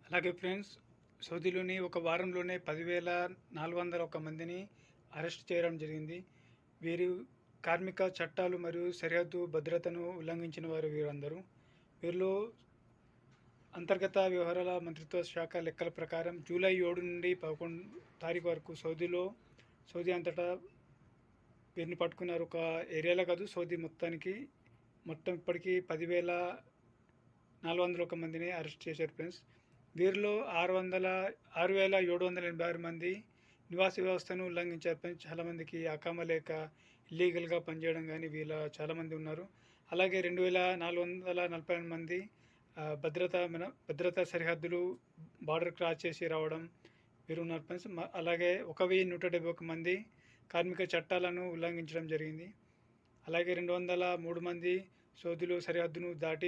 అలాగే ఫ్రెండ్స్, సౌదీలోని ఒక వారంలోనే 10,401 మందిని అరెస్ట్ చేయడం జరిగింది. వీరు కార్మిక చట్టాలు మరియు సరిహద్దు భద్రతను ఉల్లంఘించిన వారు వీరందరూ. వీరిలో అంతర్గత వ్యవహారాల మంత్రిత్వ శాఖ లెక్కల ప్రకారం జూలై 7 నుండి 11 తారీఖు వరకు సౌదీ అంతటా వీరిని పట్టుకున్నారు. ఒక ఏరియాలో కాదు, సౌదీ మొత్తానికి మొత్తం ఇప్పటికీ 10,401 మందిని అరెస్ట్ చేశారు ఫ్రెండ్స్. వీరిలో 6,786 మంది నివాస వ్యవస్థను ఉల్లంఘించారు ఫ్రెండ్స్. చాలామందికి అకామా లేక ఇల్లీగల్గా పనిచేయడం కానీ వీళ్ళ చాలామంది ఉన్నారు. అలాగే 2,442 మంది భద్రతా సరిహద్దులు బార్డర్ క్రాస్ చేసి రావడం వీరు ఉన్నారు ఫ్రెండ్స్. అలాగే 1,171 మంది కార్మిక చట్టాలను ఉల్లంఘించడం జరిగింది. అలాగే 203 మంది సౌదీలో సరిహద్దును దాటి